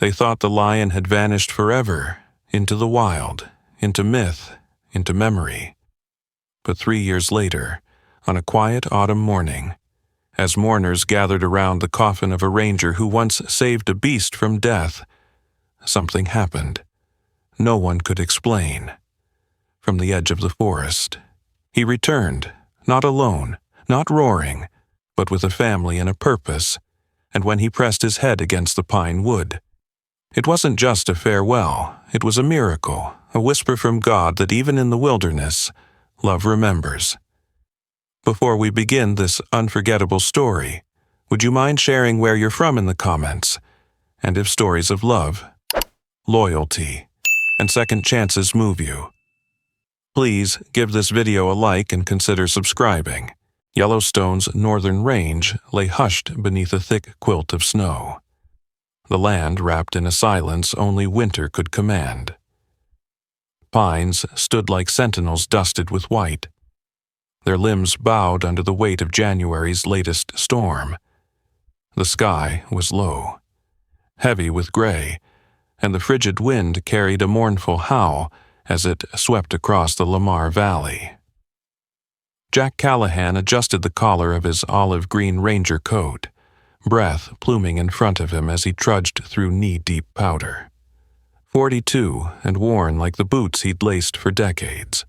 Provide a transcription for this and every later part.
They thought the lion had vanished forever, into the wild, into myth, into memory. But 3 years later, on a quiet autumn morning, as mourners gathered around the coffin of a ranger who once saved a beast from death, something happened. No one could explain. From the edge of the forest, he returned, not alone, not roaring, but with a family and a purpose, and when he pressed his head against the pine wood, it wasn't just a farewell, it was a miracle, a whisper from God that even in the wilderness, love remembers. Before we begin this unforgettable story, would you mind sharing where you're from in the comments, and if stories of love, loyalty, and second chances move you? Please give this video a like and consider subscribing. Yellowstone's northern range lay hushed beneath a thick quilt of snow. The land wrapped in a silence only winter could command. Pines stood like sentinels dusted with white. Their limbs bowed under the weight of January's latest storm. The sky was low, heavy with gray, and the frigid wind carried a mournful howl as it swept across the Lamar Valley. Jack Callahan adjusted the collar of his olive-green ranger coat, breath pluming in front of him as he trudged through knee-deep powder. 42 and worn like the boots he'd laced for decades.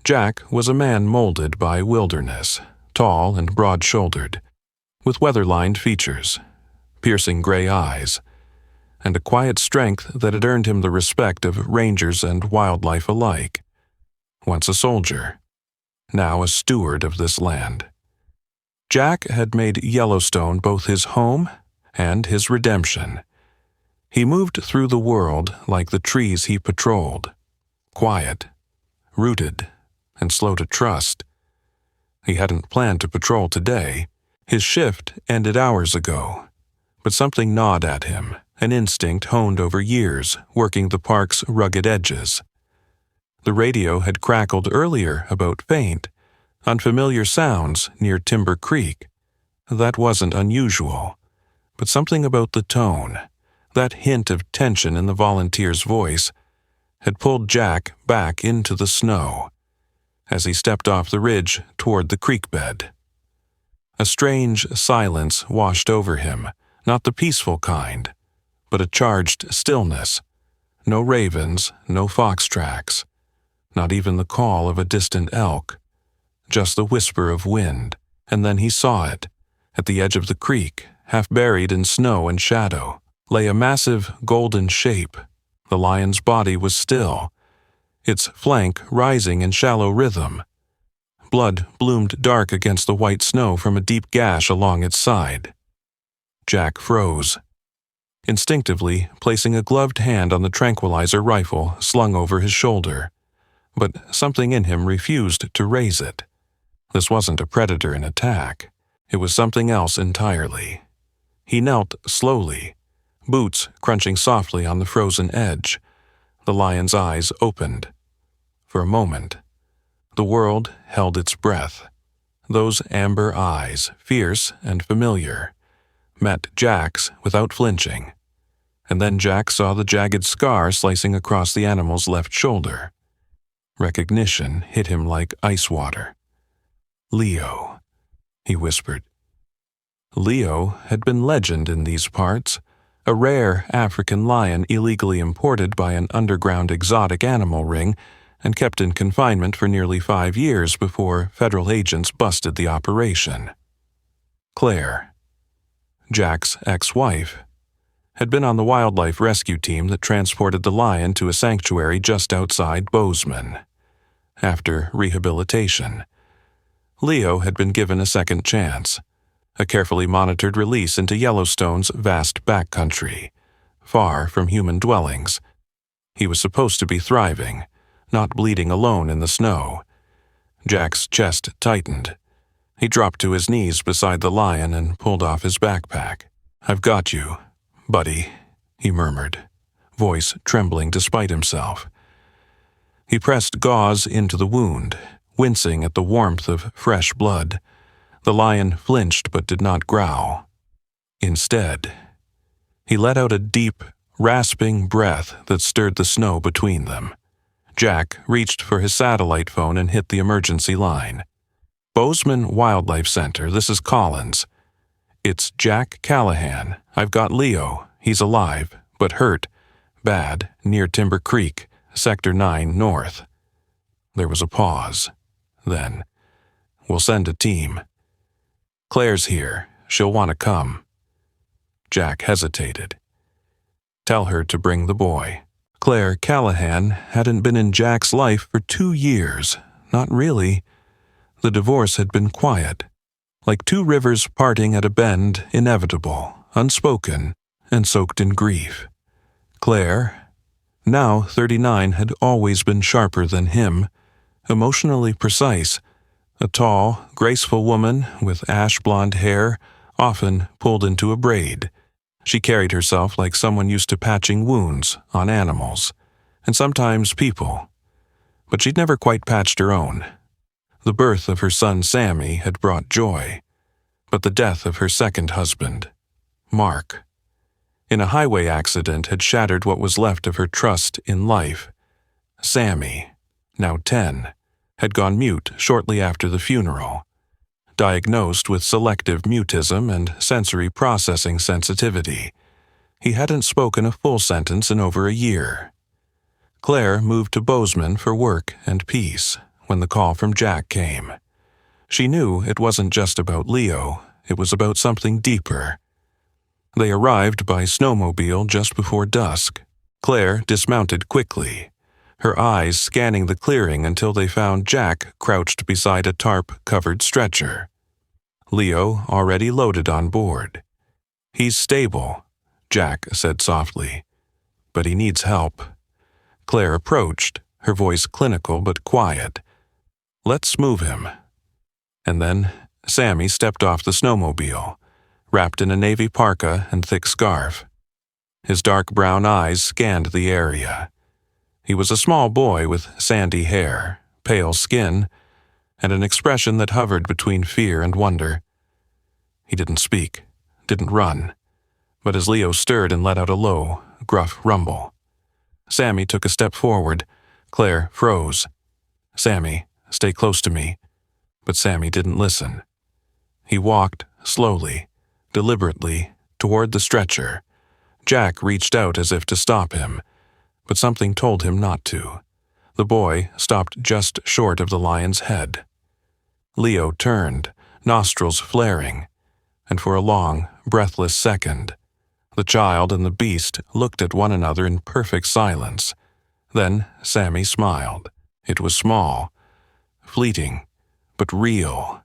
Jack was a man molded by wilderness, tall and broad-shouldered, with weather-lined features, piercing gray eyes, and a quiet strength that had earned him the respect of rangers and wildlife alike. Once a soldier, now a steward of this land. Jack had made Yellowstone both his home and his redemption. He moved through the world like the trees he patrolled, quiet, rooted, and slow to trust. He hadn't planned to patrol today. His shift ended hours ago, but something gnawed at him, an instinct honed over years, working the park's rugged edges. The radio had crackled earlier about faint, unfamiliar sounds near Timber Creek. That wasn't unusual, but something about the tone, that hint of tension in the volunteer's voice, had pulled Jack back into the snow as he stepped off the ridge toward the creek bed. A strange silence washed over him, not the peaceful kind, but a charged stillness. No ravens, no fox tracks, not even the call of a distant elk, just the whisper of wind, and then he saw it. At the edge of the creek, half buried in snow and shadow, lay a massive golden shape. The lion's body was still, its flank rising in shallow rhythm. Blood bloomed dark against the white snow from a deep gash along its side. Jack froze, instinctively placing a gloved hand on the tranquilizer rifle slung over his shoulder, but something in him refused to raise it. This wasn't a predator in attack. It was something else entirely. He knelt slowly, boots crunching softly on the frozen edge. The lion's eyes opened. For a moment, the world held its breath. Those amber eyes, fierce and familiar, met Jack's without flinching. And then Jack saw the jagged scar slicing across the animal's left shoulder. Recognition hit him like ice water. Leo, he whispered. Leo had been legend in these parts, a rare African lion illegally imported by an underground exotic animal ring and kept in confinement for nearly 5 years before federal agents busted the operation. Claire, Jack's ex-wife, had been on the wildlife rescue team that transported the lion to a sanctuary just outside Bozeman. After rehabilitation, Leo had been given a second chance, a carefully monitored release into Yellowstone's vast backcountry, far from human dwellings. He was supposed to be thriving, not bleeding alone in the snow. Jack's chest tightened. He dropped to his knees beside the lion and pulled off his backpack. "I've got you, buddy," he murmured, voice trembling despite himself. He pressed gauze into the wound, wincing at the warmth of fresh blood. The lion flinched but did not growl. Instead, He let out a deep, rasping breath that stirred the snow between them. Jack reached for his satellite phone and hit the emergency line. Bozeman Wildlife Center, this is Collins. It's Jack Callahan. I've got Leo. He's alive, but hurt. Bad, near Timber Creek, Sector 9 North. There was a pause. Then, we'll send a team. Claire's here. She'll want to come. Jack hesitated. Tell her to bring the boy. Claire Callahan hadn't been in Jack's life for 2 years. Not really. The divorce had been quiet, like two rivers parting at a bend, inevitable, unspoken, and soaked in grief. Claire, now 39, had always been sharper than him, emotionally precise, a tall, graceful woman with ash-blonde hair, often pulled into a braid. She carried herself like someone used to patching wounds on animals, and sometimes people. But she'd never quite patched her own. The birth of her son Sammy had brought joy, but the death of her second husband, Mark, in a highway accident had shattered what was left of her trust in life. Sammy, now 10, had gone mute shortly after the funeral, diagnosed with selective mutism and sensory processing sensitivity. He hadn't spoken a full sentence in over a year. Claire moved to Bozeman for work and peace when the call from Jack came. She knew it wasn't just about Leo, it was about something deeper. They arrived by snowmobile just before dusk. Claire dismounted quickly, her eyes scanning the clearing until they found Jack crouched beside a tarp-covered stretcher. Leo already loaded on board. He's stable, Jack said softly, but he needs help. Claire approached, her voice clinical but quiet. Let's move him. And then Sammy stepped off the snowmobile, wrapped in a navy parka and thick scarf. His dark brown eyes scanned the area. He was a small boy with sandy hair, pale skin, and an expression that hovered between fear and wonder. He didn't speak, didn't run, but as Leo stirred and let out a low, gruff rumble. Sammy took a step forward. Claire froze. Sammy, stay close to me. But Sammy didn't listen. He walked, slowly, deliberately, toward the stretcher. Jack reached out as if to stop him, but something told him not to. The boy stopped just short of the lion's head. Leo turned, nostrils flaring, and for a long, breathless second, the child and the beast looked at one another in perfect silence. Then Sammy smiled. It was small, fleeting, but real.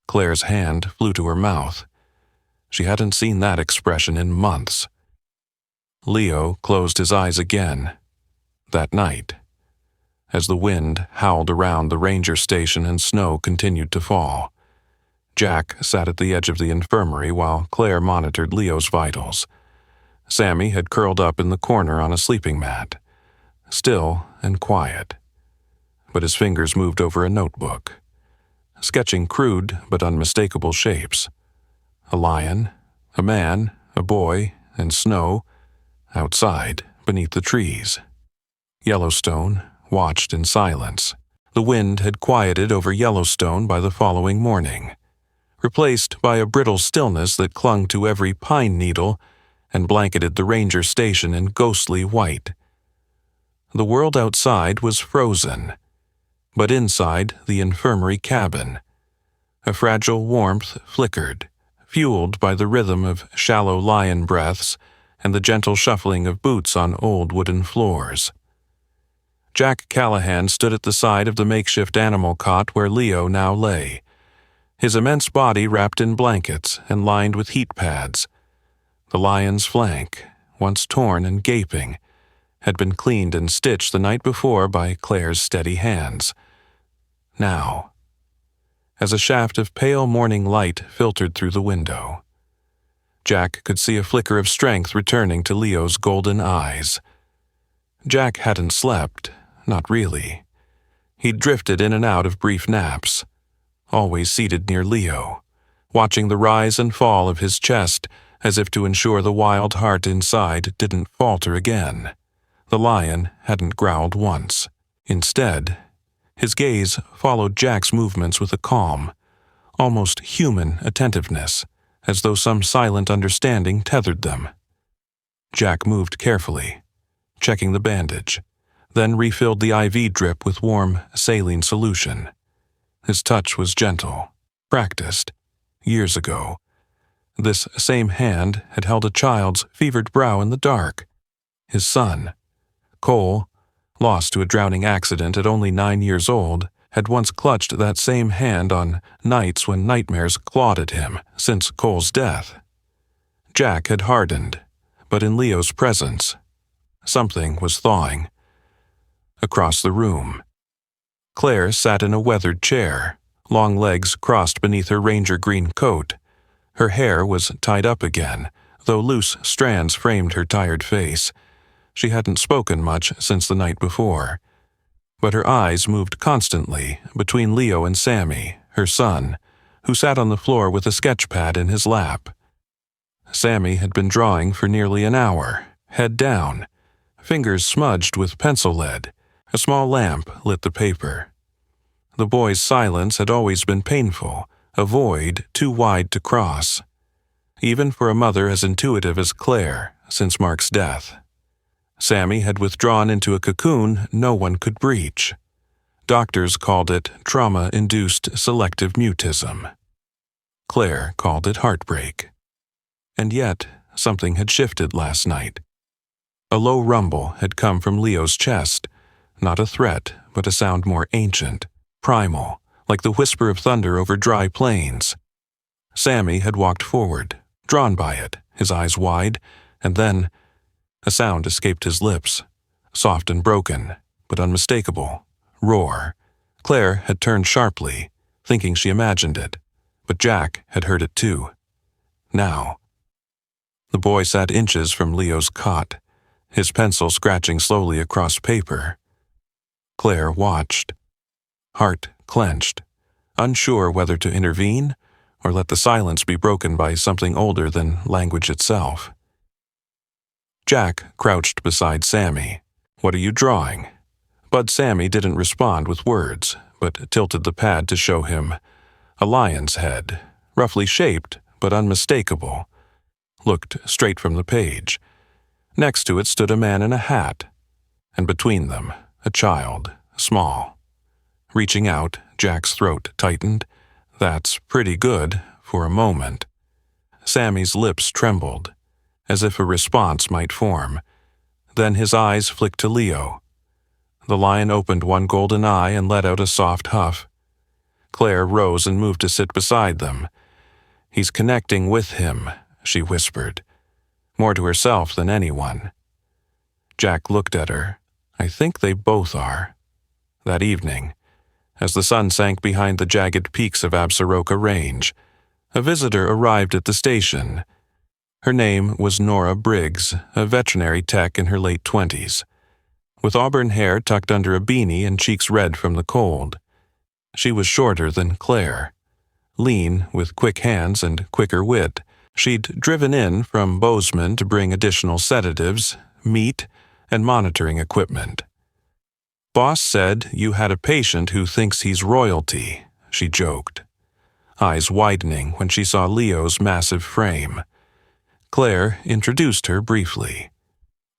Claire's hand flew to her mouth. She hadn't seen that expression in months. Leo closed his eyes again. That night, as the wind howled around the ranger station and snow continued to fall, Jack sat at the edge of the infirmary while Claire monitored Leo's vitals. Sammy had curled up in the corner on a sleeping mat, still and quiet, but his fingers moved over a notebook, sketching crude but unmistakable shapes. A lion, a man, a boy, and snow, outside, beneath the trees. Yellowstone watched in silence. The wind had quieted over Yellowstone by the following morning, replaced by a brittle stillness that clung to every pine needle and blanketed the ranger station in ghostly white. The world outside was frozen, but inside the infirmary cabin, a fragile warmth flickered, fueled by the rhythm of shallow lion breaths and the gentle shuffling of boots on old wooden floors. Jack Callahan stood at the side of the makeshift animal cot where Leo now lay, his immense body wrapped in blankets and lined with heat pads. The lion's flank, once torn and gaping, had been cleaned and stitched the night before by Claire's steady hands. Now, as a shaft of pale morning light filtered through the window, Jack could see a flicker of strength returning to Leo's golden eyes. Jack hadn't slept, not really. He'd drifted in and out of brief naps, always seated near Leo, watching the rise and fall of his chest as if to ensure the wild heart inside didn't falter again. The lion hadn't growled once. Instead, his gaze followed Jack's movements with a calm, almost human attentiveness, as though some silent understanding tethered them. Jack moved carefully, checking the bandage, then refilled the IV drip with warm saline solution. His touch was gentle, practiced, years ago. This same hand had held a child's fevered brow in the dark. His son, Cole, lost to a drowning accident at only 9 years old, had once clutched that same hand on nights when nightmares clawed at him since Cole's death. Jack had hardened, but in Leo's presence, something was thawing. Across the room, Claire sat in a weathered chair, long legs crossed beneath her ranger green coat. Her hair was tied up again, though loose strands framed her tired face. She hadn't spoken much since the night before, but her eyes moved constantly between Leo and Sammy, her son, who sat on the floor with a sketch pad in his lap. Sammy had been drawing for nearly an hour, head down, fingers smudged with pencil lead. A small lamp lit the paper. The boy's silence had always been painful, a void too wide to cross, even for a mother as intuitive as Claire since Mark's death. Sammy had withdrawn into a cocoon no one could breach. Doctors called it trauma-induced selective mutism. Claire called it heartbreak. And yet, something had shifted last night. A low rumble had come from Leo's chest, not a threat, but a sound more ancient, primal, like the whisper of thunder over dry plains. Sammy had walked forward, drawn by it, his eyes wide, and then a sound escaped his lips, soft and broken, but unmistakable. Roar. Claire had turned sharply, thinking she imagined it, but Jack had heard it too. Now. The boy sat inches from Leo's cot, his pencil scratching slowly across paper. Claire watched, heart clenched, unsure whether to intervene or let the silence be broken by something older than language itself. Jack crouched beside Sammy. "What are you drawing?" Bud Sammy didn't respond with words, but tilted the pad to show him a lion's head, roughly shaped but unmistakable, looked straight from the page. Next to it stood a man in a hat, and between them, a child, small. Reaching out, Jack's throat tightened. That's pretty good for a moment. Sammy's lips trembled, as if a response might form. Then his eyes flicked to Leo. The lion opened one golden eye and let out a soft huff. Claire rose and moved to sit beside them. "He's connecting with him," she whispered, more to herself than anyone. Jack looked at her. "I think they both are." That evening, as the sun sank behind the jagged peaks of Absaroka Range, a visitor arrived at the station. Her name was Nora Briggs, a veterinary tech in her late 20s, with auburn hair tucked under a beanie and cheeks red from the cold. She was shorter than Claire, lean with quick hands and quicker wit. She'd driven in from Bozeman to bring additional sedatives, meat, and monitoring equipment. "Boss said you had a patient who thinks he's royalty," she joked, eyes widening when she saw Leo's massive frame. Claire introduced her briefly.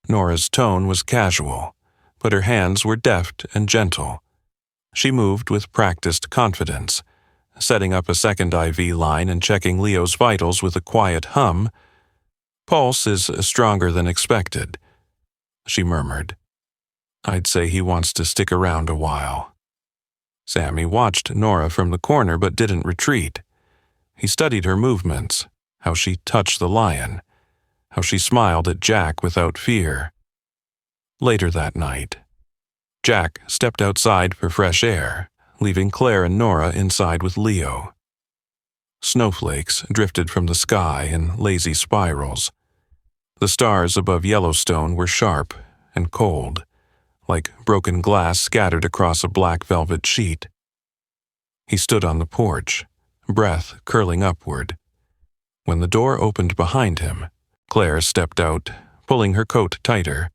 Nora's tone was casual, but her hands were deft and gentle. She moved with practiced confidence, setting up a second IV line and checking Leo's vitals with a quiet hum. "Pulse is stronger than expected," she murmured. "I'd say he wants to stick around a while." Sammy watched Nora from the corner but didn't retreat. He studied her movements, how she touched the lion, how she smiled at Jack without fear. Later that night, Jack stepped outside for fresh air, leaving Claire and Nora inside with Leo. Snowflakes drifted from the sky in lazy spirals. The stars above Yellowstone were sharp and cold, like broken glass scattered across a black velvet sheet. He stood on the porch, breath curling upward. When the door opened behind him, Claire stepped out, pulling her coat tighter.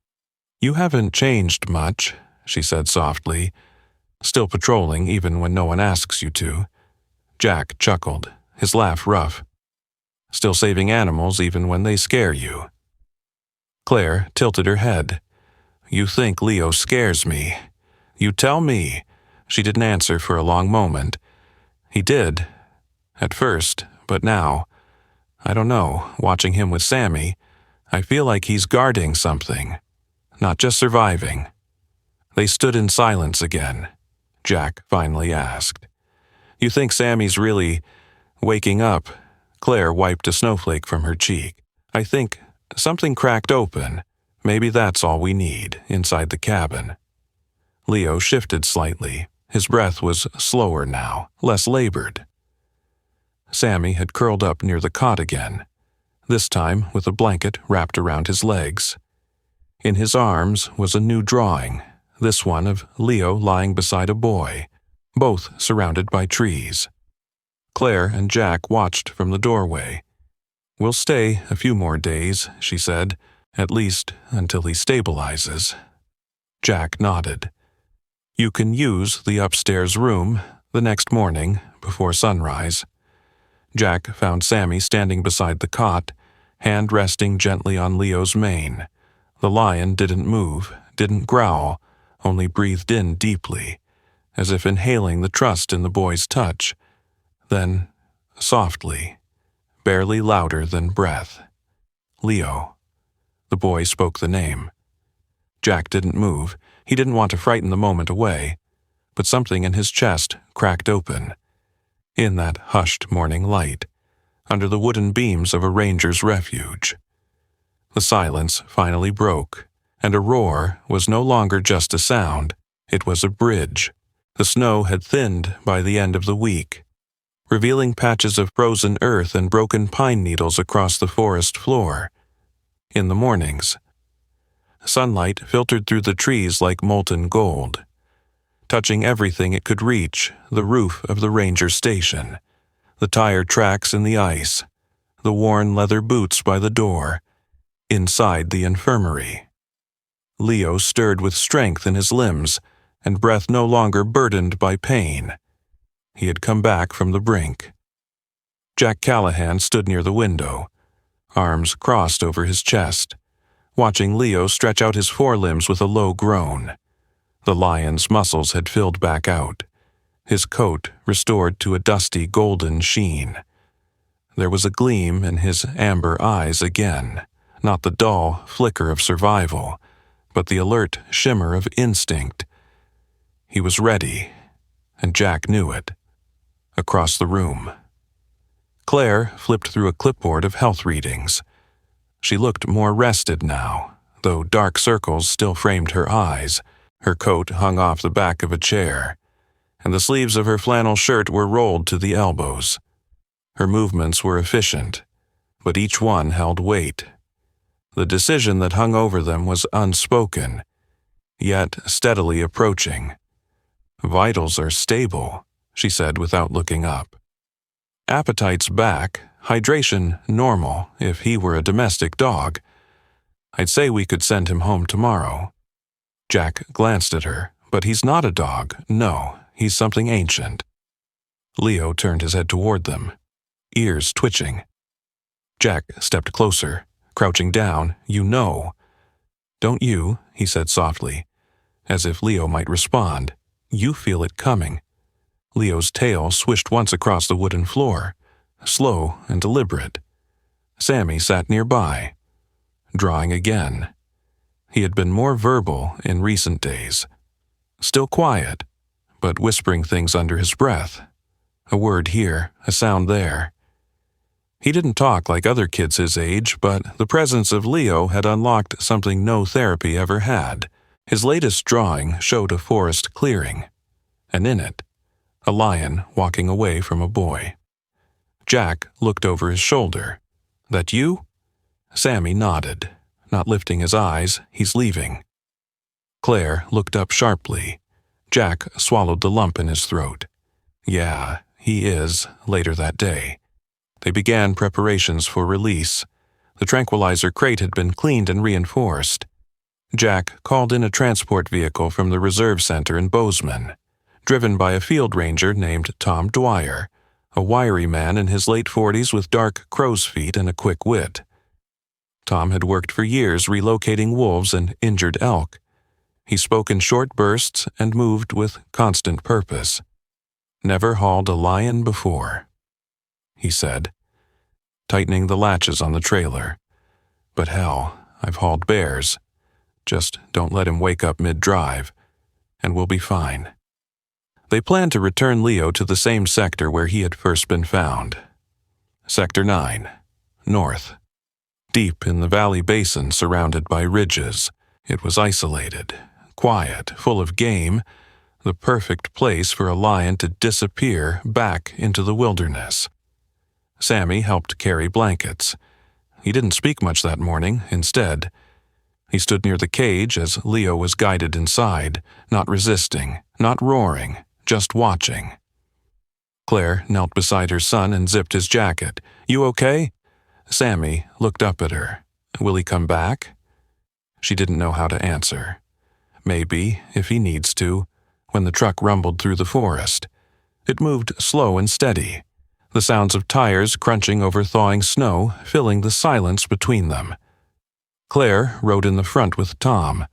"You haven't changed much," she said softly, "still patrolling even when no one asks you to." Jack chuckled, his laugh rough. "Still saving animals even when they scare you." Claire tilted her head. "You think Leo scares me. You tell me." She didn't answer for a long moment. "He did. At first, but now, I don't know, watching him with Sammy, I feel like he's guarding something, not just surviving." They stood in silence again. Jack finally asked, "You think Sammy's really waking up?" Claire wiped a snowflake from her cheek. "I think something cracked open. Maybe that's all we need inside the cabin." Leo shifted slightly. His breath was slower now, less labored. Sammy had curled up near the cot again, this time with a blanket wrapped around his legs. In his arms was a new drawing, this one of Leo lying beside a boy, both surrounded by trees. Claire and Jack watched from the doorway. "We'll stay a few more days," she said, "at least until he stabilizes." Jack nodded. "You can use the upstairs room the next morning before sunrise." Jack found Sammy standing beside the cot, hand resting gently on Leo's mane. The lion didn't move, didn't growl, only breathed in deeply, as if inhaling the trust in the boy's touch. Then, softly, barely louder than breath, "Leo." The boy spoke the name. Jack didn't move. He didn't want to frighten the moment away, but something in his chest cracked open. In that hushed morning light, under the wooden beams of a ranger's refuge. The silence finally broke, and a roar was no longer just a sound, it was a bridge. The snow had thinned by the end of the week, revealing patches of frozen earth and broken pine needles across the forest floor. In the mornings, sunlight filtered through the trees like molten gold, touching everything it could reach: the roof of the ranger station, the tire tracks in the ice, the worn leather boots by the door, inside the infirmary. Leo stirred with strength in his limbs, and breath no longer burdened by pain. He had come back from the brink. Jack Callahan stood near the window, arms crossed over his chest, watching Leo stretch out his forelimbs with a low groan. The lion's muscles had filled back out, his coat restored to a dusty golden sheen. There was a gleam in his amber eyes again, not the dull flicker of survival, but the alert shimmer of instinct. He was ready, and Jack knew it. Across the room, Claire flipped through a clipboard of health readings. She looked more rested now, though dark circles still framed her eyes. Her coat hung off the back of a chair, and the sleeves of her flannel shirt were rolled to the elbows. Her movements were efficient, but each one held weight. The decision that hung over them was unspoken, yet steadily approaching. "Vitals are stable," she said without looking up. "Appetite's back, hydration normal if he were a domestic dog. I'd say we could send him home tomorrow." Jack glanced at her. "But he's not a dog. No, he's something ancient." Leo turned his head toward them, ears twitching. Jack stepped closer, crouching down. "You know." "Don't you?" he said softly, as if Leo might respond. "You feel it coming." Leo's tail swished once across the wooden floor, slow and deliberate. Sammy sat nearby, drawing again. He had been more verbal in recent days. Still quiet, but whispering things under his breath. A word here, a sound there. He didn't talk like other kids his age, but the presence of Leo had unlocked something no therapy ever had. His latest drawing showed a forest clearing, and in it, a lion walking away from a boy. Jack looked over his shoulder. "That you?" Sammy nodded, not lifting his eyes. "He's leaving." Claire looked up sharply. Jack swallowed the lump in his throat. "Yeah, he is," later that day. They began preparations for release. The tranquilizer crate had been cleaned and reinforced. Jack called in a transport vehicle from the reserve center in Bozeman, driven by a field ranger named Tom Dwyer, a wiry man in his late 40s with dark crow's feet and a quick wit. Tom had worked for years relocating wolves and injured elk. He spoke in short bursts and moved with constant purpose. "Never hauled a lion before," he said, tightening the latches on the trailer. "But hell, I've hauled bears. Just don't let him wake up mid-drive, and we'll be fine." They planned to return Leo to the same sector where he had first been found. Sector 9, north. Deep in the valley basin surrounded by ridges, it was isolated, quiet, full of game, the perfect place for a lion to disappear back into the wilderness. Sammy helped carry blankets. He didn't speak much that morning. Instead, he stood near the cage as Leo was guided inside, not resisting, not roaring, just watching. Claire knelt beside her son and zipped his jacket. "You okay?" Sammy looked up at her. "Will he come back?" She didn't know how to answer. Maybe, if he needs to, when the truck rumbled through the forest. It moved slow and steady, the sounds of tires crunching over thawing snow filling the silence between them. Claire rode in the front with Tom,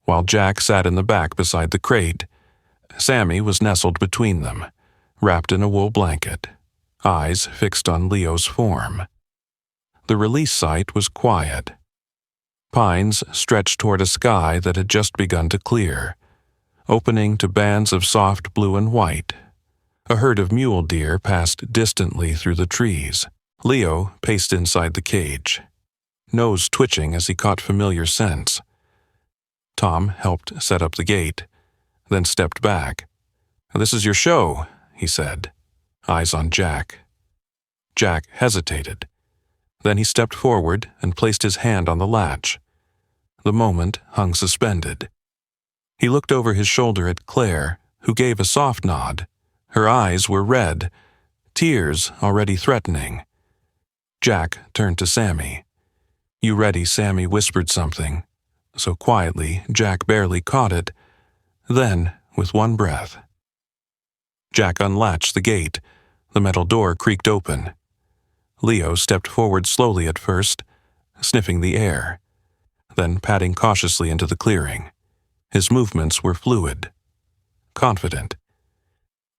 while Jack sat in the back beside the crate. Sammy was nestled between them, wrapped in a wool blanket, eyes fixed on Leo's form. The release site was quiet. Pines stretched toward a sky that had just begun to clear, opening to bands of soft blue and white. A herd of mule deer passed distantly through the trees. Leo paced inside the cage, nose twitching as he caught familiar scents. Tom helped set up the gate, then stepped back. "This is your show," he said, eyes on Jack. Jack hesitated. Then he stepped forward and placed his hand on the latch. The moment hung suspended. He looked over his shoulder at Claire, who gave a soft nod. Her eyes were red, tears already threatening. Jack turned to Sammy. "You ready?" Sammy whispered something, so quietly Jack barely caught it. Then, with one breath, Jack unlatched the gate. The metal door creaked open. Leo stepped forward slowly at first, sniffing the air, then padding cautiously into the clearing. His movements were fluid, confident.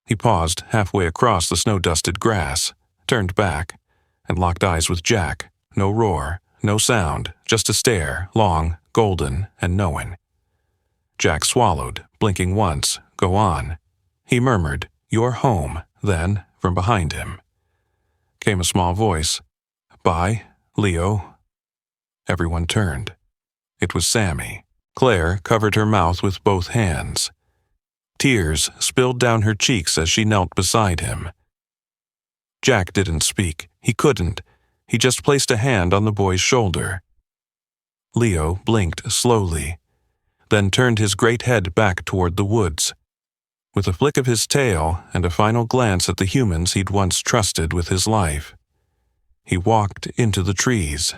He paused halfway across the snow-dusted grass, turned back, and locked eyes with Jack. No roar, no sound, just a stare, long, golden, and knowing. Jack swallowed, blinking once. "Go on." He murmured, "You're home." Then, from behind him, came a small voice. "Bye, Leo." Everyone turned. It was Sammy. Claire covered her mouth with both hands. Tears spilled down her cheeks as she knelt beside him. Jack didn't speak. He couldn't. He just placed a hand on the boy's shoulder. Leo blinked slowly, then turned his great head back toward the woods. With a flick of his tail and a final glance at the humans he'd once trusted with his life, he walked into the trees.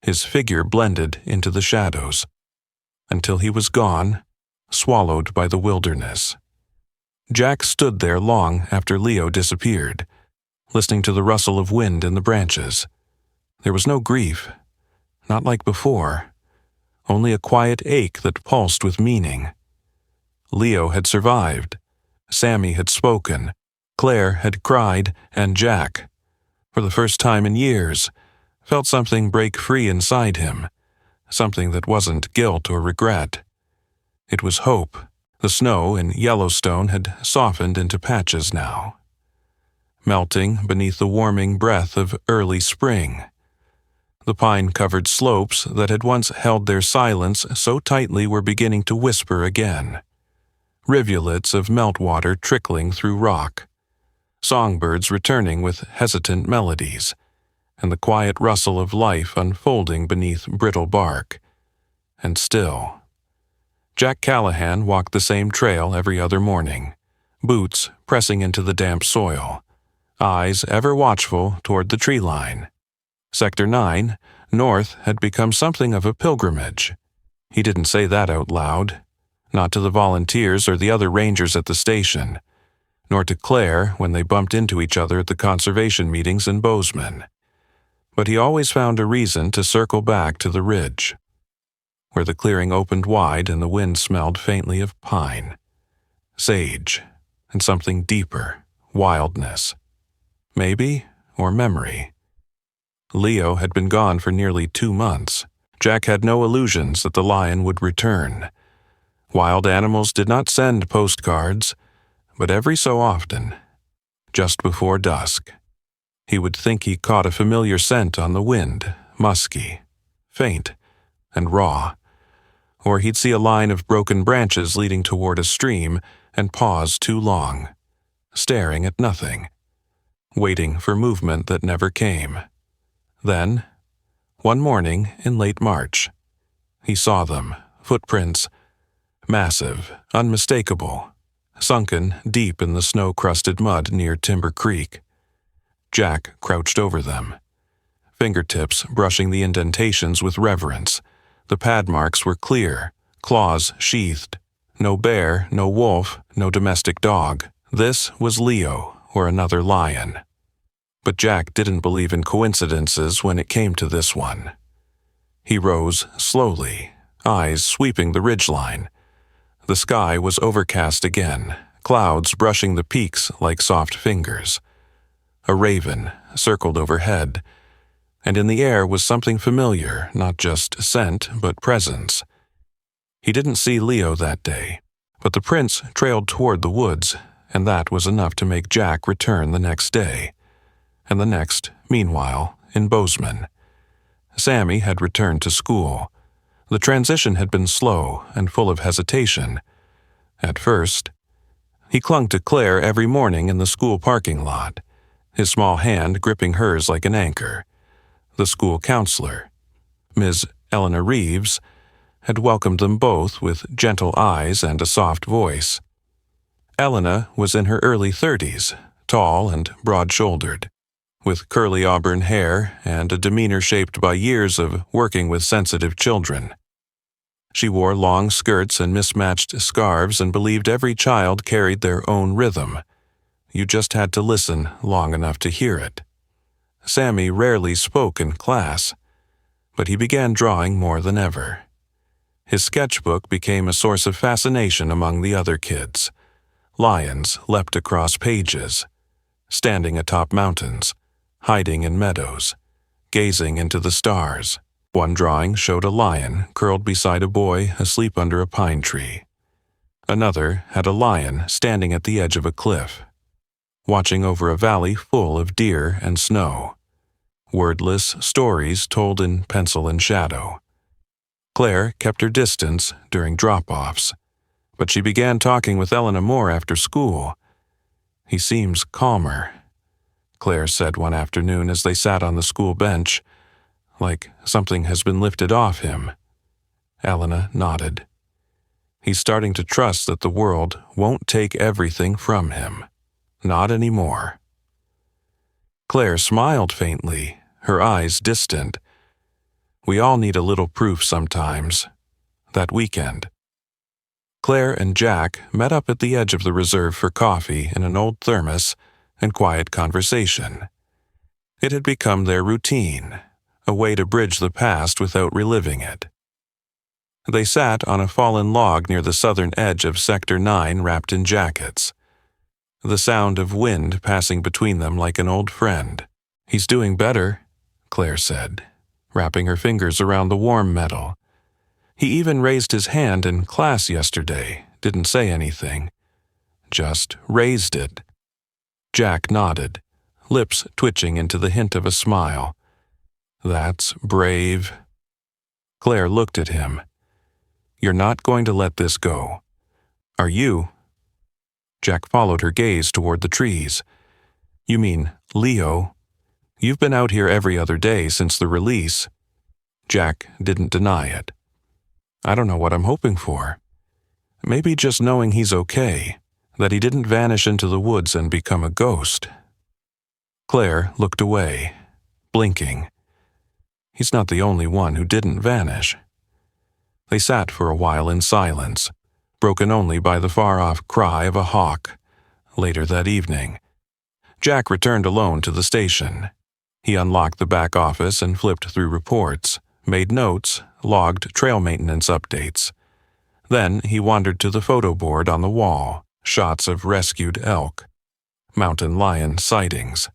His figure blended into the shadows, until he was gone, swallowed by the wilderness. Jack stood there long after Leo disappeared, listening to the rustle of wind in the branches. There was no grief, not like before, only a quiet ache that pulsed with meaning. Leo had survived, Sammy had spoken, Claire had cried, and Jack, for the first time in years, felt something break free inside him, something that wasn't guilt or regret. It was hope. The snow in Yellowstone had softened into patches now, melting beneath the warming breath of early spring. The pine-covered slopes that had once held their silence so tightly were beginning to whisper again. Rivulets of meltwater trickling through rock, songbirds returning with hesitant melodies, and the quiet rustle of life unfolding beneath brittle bark. And still, Jack Callahan walked the same trail every other morning, boots pressing into the damp soil, eyes ever watchful toward the tree line. Sector 9, north, had become something of a pilgrimage. He didn't say that out loud, not to the volunteers or the other rangers at the station, nor to Claire when they bumped into each other at the conservation meetings in Bozeman. But he always found a reason to circle back to the ridge, where the clearing opened wide and the wind smelled faintly of pine, sage, and something deeper, wildness. Maybe, or memory. Leo had been gone for nearly 2 months. Jack had no illusions that the lion would return. Wild animals did not send postcards, but every so often, just before dusk, he would think he caught a familiar scent on the wind, musky, faint, and raw. Or he'd see a line of broken branches leading toward a stream and pause too long, staring at nothing, waiting for movement that never came. Then, one morning in late March, he saw them, footprints, massive, unmistakable, sunken deep in the snow-crusted mud near Timber Creek. Jack crouched over them, fingertips brushing the indentations with reverence. The pad marks were clear, claws sheathed. No bear, no wolf, no domestic dog. This was Leo or another lion. But Jack didn't believe in coincidences when it came to this one. He rose slowly, eyes sweeping the ridgeline. The sky was overcast again, clouds brushing the peaks like soft fingers. A raven circled overhead, and in the air was something familiar, not just scent, but presence. He didn't see Leo that day, but the prince trailed toward the woods, and that was enough to make Jack return the next day. And the next, meanwhile, in Bozeman. Sammy had returned to school. The transition had been slow and full of hesitation. At first, he clung to Claire every morning in the school parking lot, his small hand gripping hers like an anchor. The school counselor, Ms. Eleanor Reeves, had welcomed them both with gentle eyes and a soft voice. Elena was in her early 30s, tall and broad-shouldered, with curly auburn hair and a demeanor shaped by years of working with sensitive children. She wore long skirts and mismatched scarves and believed every child carried their own rhythm. You just had to listen long enough to hear it. Sammy rarely spoke in class, but he began drawing more than ever. His sketchbook became a source of fascination among the other kids. Lions leapt across pages, standing atop mountains, hiding in meadows, gazing into the stars. One drawing showed a lion curled beside a boy asleep under a pine tree. Another had a lion standing at the edge of a cliff, watching over a valley full of deer and snow. Wordless stories told in pencil and shadow. Claire kept her distance during drop-offs, but she began talking with Elena more after school. "He seems calmer," Claire said one afternoon as they sat on the school bench, "like something has been lifted off him." Elena nodded. "He's starting to trust that the world won't take everything from him. Not anymore." Claire smiled faintly, her eyes distant. "We all need a little proof sometimes." That weekend, Claire and Jack met up at the edge of the reserve for coffee in an old thermos and quiet conversation. It had become their routine, a way to bridge the past without reliving it. They sat on a fallen log near the southern edge of Sector 9 wrapped in jackets, the sound of wind passing between them like an old friend. "He's doing better," Claire said, wrapping her fingers around the warm metal. "He even raised his hand in class yesterday, didn't say anything. Just raised it." Jack nodded, lips twitching into the hint of a smile. "That's brave." Claire looked at him. "You're not going to let this go, are you?" Jack followed her gaze toward the trees. "You mean Leo? You've been out here every other day since the release." Jack didn't deny it. "I don't know what I'm hoping for. Maybe just knowing he's okay, that he didn't vanish into the woods and become a ghost." Claire looked away, blinking. He's not the only one who didn't vanish. They sat for a while in silence, broken only by the far-off cry of a hawk. Later that evening, Jack returned alone to the station. He unlocked the back office and flipped through reports, made notes, logged trail maintenance updates. Then he wandered to the photo board on the wall, shots of rescued elk, mountain lion sightings,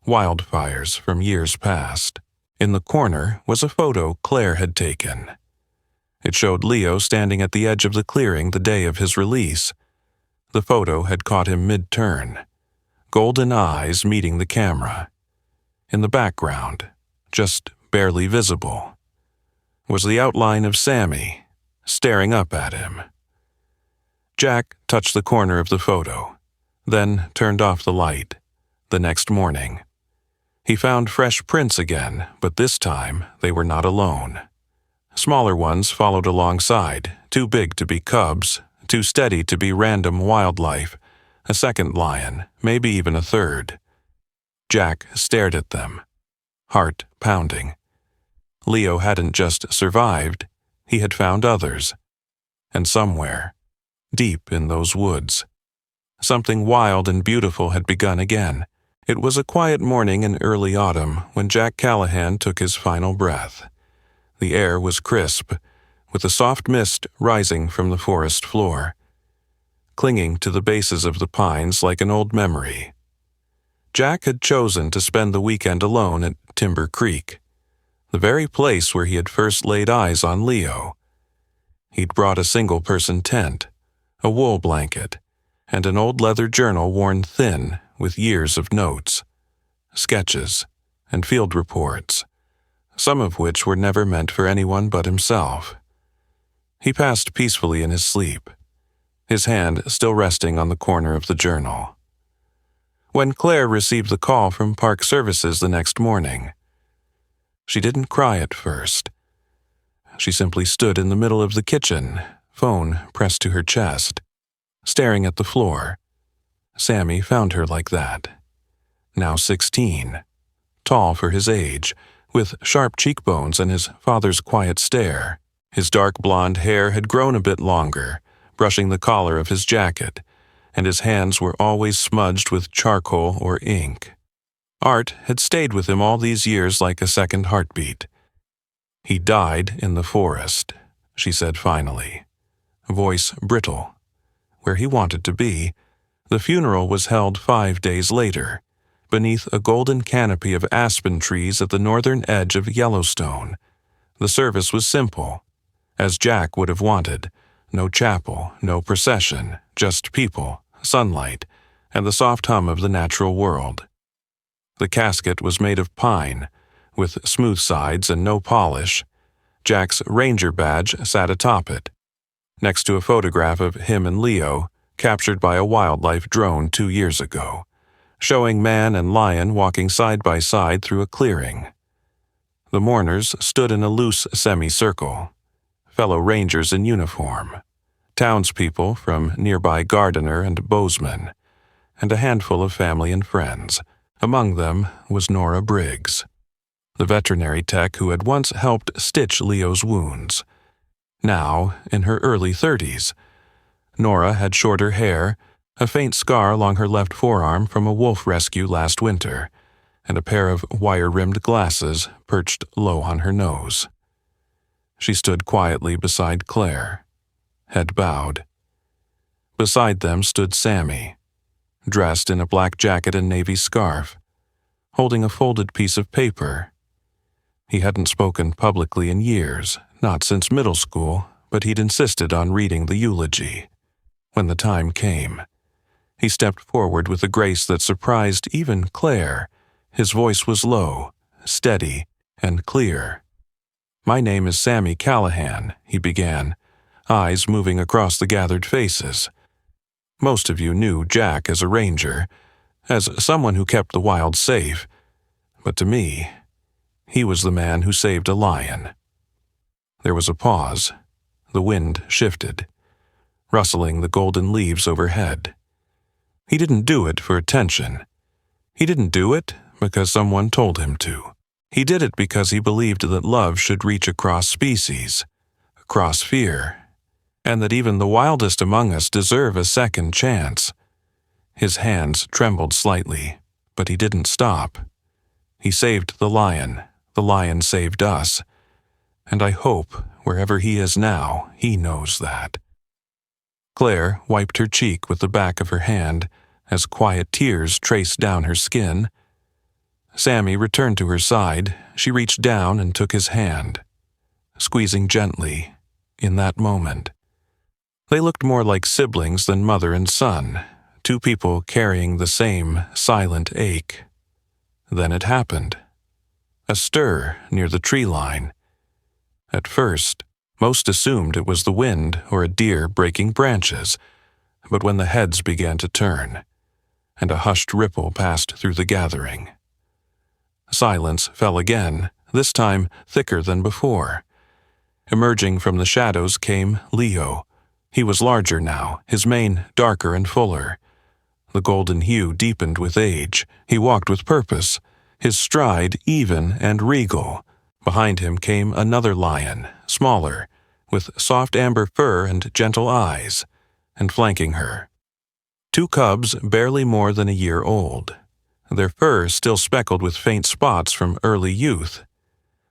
wildfires from years past. In the corner was a photo Claire had taken. It showed Leo standing at the edge of the clearing the day of his release. The photo had caught him mid-turn, golden eyes meeting the camera. In the background, just barely visible, was the outline of Sammy, staring up at him. Jack touched the corner of the photo, then turned off the light. The next morning, he found fresh prints again, but this time they were not alone. Smaller ones followed alongside, too big to be cubs, too steady to be random wildlife, a second lion, maybe even a third. Jack stared at them, heart pounding. Leo hadn't just survived, he had found others. And somewhere, deep in those woods, something wild and beautiful had begun again. It was a quiet morning in early autumn when Jack Callahan took his final breath. The air was crisp, with a soft mist rising from the forest floor, clinging to the bases of the pines like an old memory. Jack had chosen to spend the weekend alone at Timber Creek, the very place where he had first laid eyes on Leo. He'd brought a single-person tent, a wool blanket, and an old leather journal worn thin with years of notes, sketches, and field reports, some of which were never meant for anyone but himself. He passed peacefully in his sleep, his hand still resting on the corner of the journal. When Claire received the call from Park Services the next morning, she didn't cry at first. She simply stood in the middle of the kitchen, phone pressed to her chest, staring at the floor. Sammy found her like that. Now 16, tall for his age, with sharp cheekbones and his father's quiet stare. His dark blonde hair had grown a bit longer, brushing the collar of his jacket, and his hands were always smudged with charcoal or ink. Art had stayed with him all these years like a second heartbeat. "He died in the forest," she said finally, voice brittle. Where he wanted to be, the funeral was held 5 days later, beneath a golden canopy of aspen trees at the northern edge of Yellowstone. The service was simple, as Jack would have wanted. No chapel, no procession, just people, sunlight, and the soft hum of the natural world. The casket was made of pine, with smooth sides and no polish. Jack's ranger badge sat atop it, next to a photograph of him and Leo, captured by a wildlife drone 2 years ago, showing man and lion walking side by side through a clearing. The mourners stood in a loose semicircle, fellow rangers in uniform, townspeople from nearby Gardiner and Bozeman, and a handful of family and friends. Among them was Nora Briggs, the veterinary tech who had once helped stitch Leo's wounds. Now, in her early 30s, Nora had shorter hair, a faint scar along her left forearm from a wolf rescue last winter, and a pair of wire-rimmed glasses perched low on her nose. She stood quietly beside Claire, head bowed. Beside them stood Sammy, dressed in a black jacket and navy scarf, holding a folded piece of paper. He hadn't spoken publicly in years, not since middle school, but he'd insisted on reading the eulogy. When the time came, he stepped forward with a grace that surprised even Claire. His voice was low, steady, and clear. "My name is Sammy Callahan," he began, eyes moving across the gathered faces. Most of you knew Jack as a ranger, as someone who kept the wild safe, but to me, he was the man who saved a lion. There was a pause. The wind shifted, rustling the golden leaves overhead. He didn't do it for attention. He didn't do it because someone told him to. He did it because he believed that love should reach across species, across fear, and that even the wildest among us deserve a second chance. His hands trembled slightly, but he didn't stop. He saved the lion saved us, and I hope, wherever he is now, he knows that. Claire wiped her cheek with the back of her hand as quiet tears traced down her skin. Sammy returned to her side. She reached down and took his hand, squeezing gently in that moment. They looked more like siblings than mother and son, two people carrying the same silent ache. Then it happened. A stir near the tree line. At first, most assumed it was the wind or a deer breaking branches, but when the heads began to turn, and a hushed ripple passed through the gathering. Silence fell again, this time thicker than before. Emerging from the shadows came Leo. He was larger now, his mane darker and fuller. The golden hue deepened with age. He walked with purpose, his stride even and regal. Behind him came another lion, smaller, with soft amber fur and gentle eyes, and flanking her, two cubs barely more than a year old, their fur still speckled with faint spots from early youth.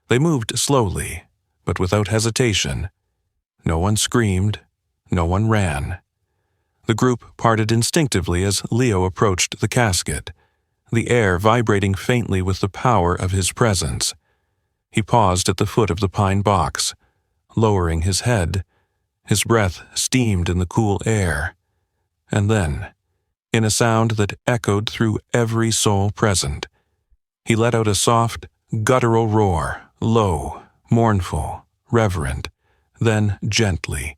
They moved slowly, but without hesitation. No one screamed, no one ran. The group parted instinctively as Leo approached the casket, the air vibrating faintly with the power of his presence. He paused at the foot of the pine box, lowering his head. His breath steamed in the cool air. And then, in a sound that echoed through every soul present, he let out a soft, guttural roar, low, mournful, reverent, then gently.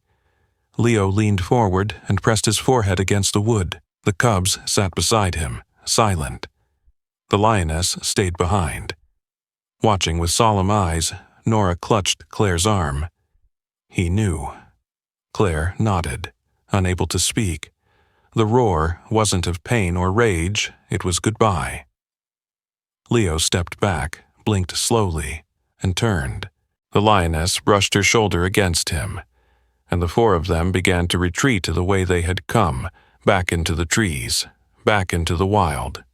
Leo leaned forward and pressed his forehead against the wood. The cubs sat beside him, silent. The lioness stayed behind. Watching with solemn eyes, Nora clutched Claire's arm. He knew. Claire nodded, unable to speak. The roar wasn't of pain or rage, it was goodbye. Leo stepped back, blinked slowly, and turned. The lioness brushed her shoulder against him, and the four of them began to retreat the way they had come, back into the trees, back into the wild.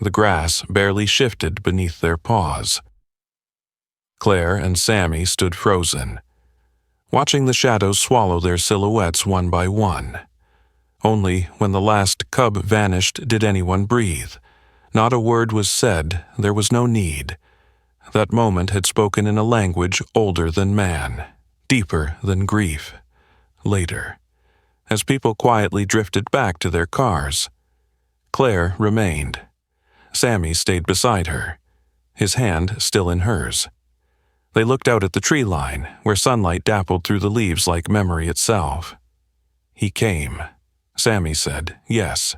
The grass barely shifted beneath their paws. Claire and Sammy stood frozen, watching the shadows swallow their silhouettes one by one. Only when the last cub vanished did anyone breathe. Not a word was said, there was no need. That moment had spoken in a language older than man, deeper than grief. Later, as people quietly drifted back to their cars, Claire remained. Sammy stayed beside her, his hand still in hers. They looked out at the tree line, where sunlight dappled through the leaves like memory itself. He came. Sammy said, yes.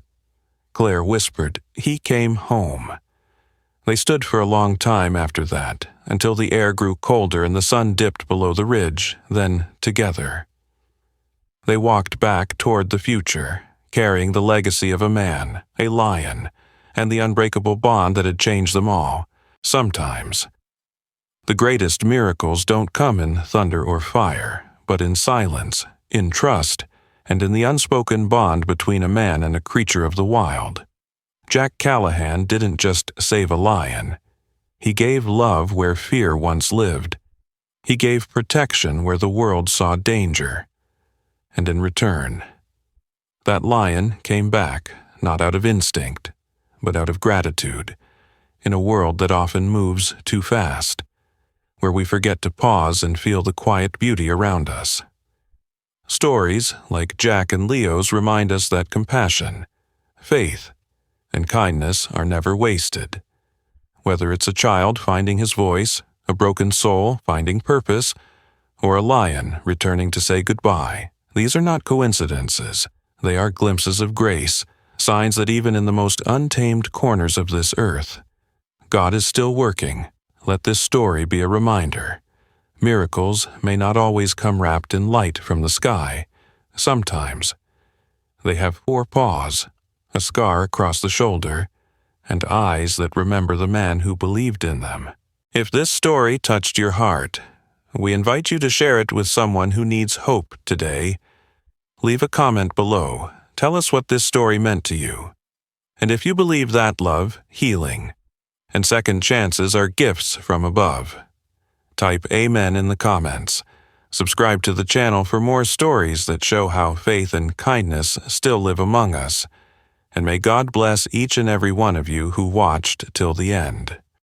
Claire whispered, he came home. They stood for a long time after that, until the air grew colder and the sun dipped below the ridge, then together. They walked back toward the future, carrying the legacy of a man, a lion, and the unbreakable bond that had changed them all. Sometimes. The greatest miracles don't come in thunder or fire, but in silence, in trust, and in the unspoken bond between a man and a creature of the wild. Jack Callahan didn't just save a lion. He gave love where fear once lived. He gave protection where the world saw danger. And in return, that lion came back, not out of instinct, but out of gratitude, in a world that often moves too fast, where we forget to pause and feel the quiet beauty around us. Stories like Jack and Leo's remind us that compassion, faith, and kindness are never wasted. Whether it's a child finding his voice, a broken soul finding purpose, or a lion returning to say goodbye, these are not coincidences. They are glimpses of grace, signs that even in the most untamed corners of this earth, God is still working. Let this story be a reminder. Miracles may not always come wrapped in light from the sky. Sometimes they have four paws, a scar across the shoulder, and eyes that remember the man who believed in them. If this story touched your heart, we invite you to share it with someone who needs hope today. Leave a comment below. Tell us what this story meant to you. And if you believe that love, healing, and second chances are gifts from above, type Amen in the comments. Subscribe to the channel for more stories that show how faith and kindness still live among us. And may God bless each and every one of you who watched till the end.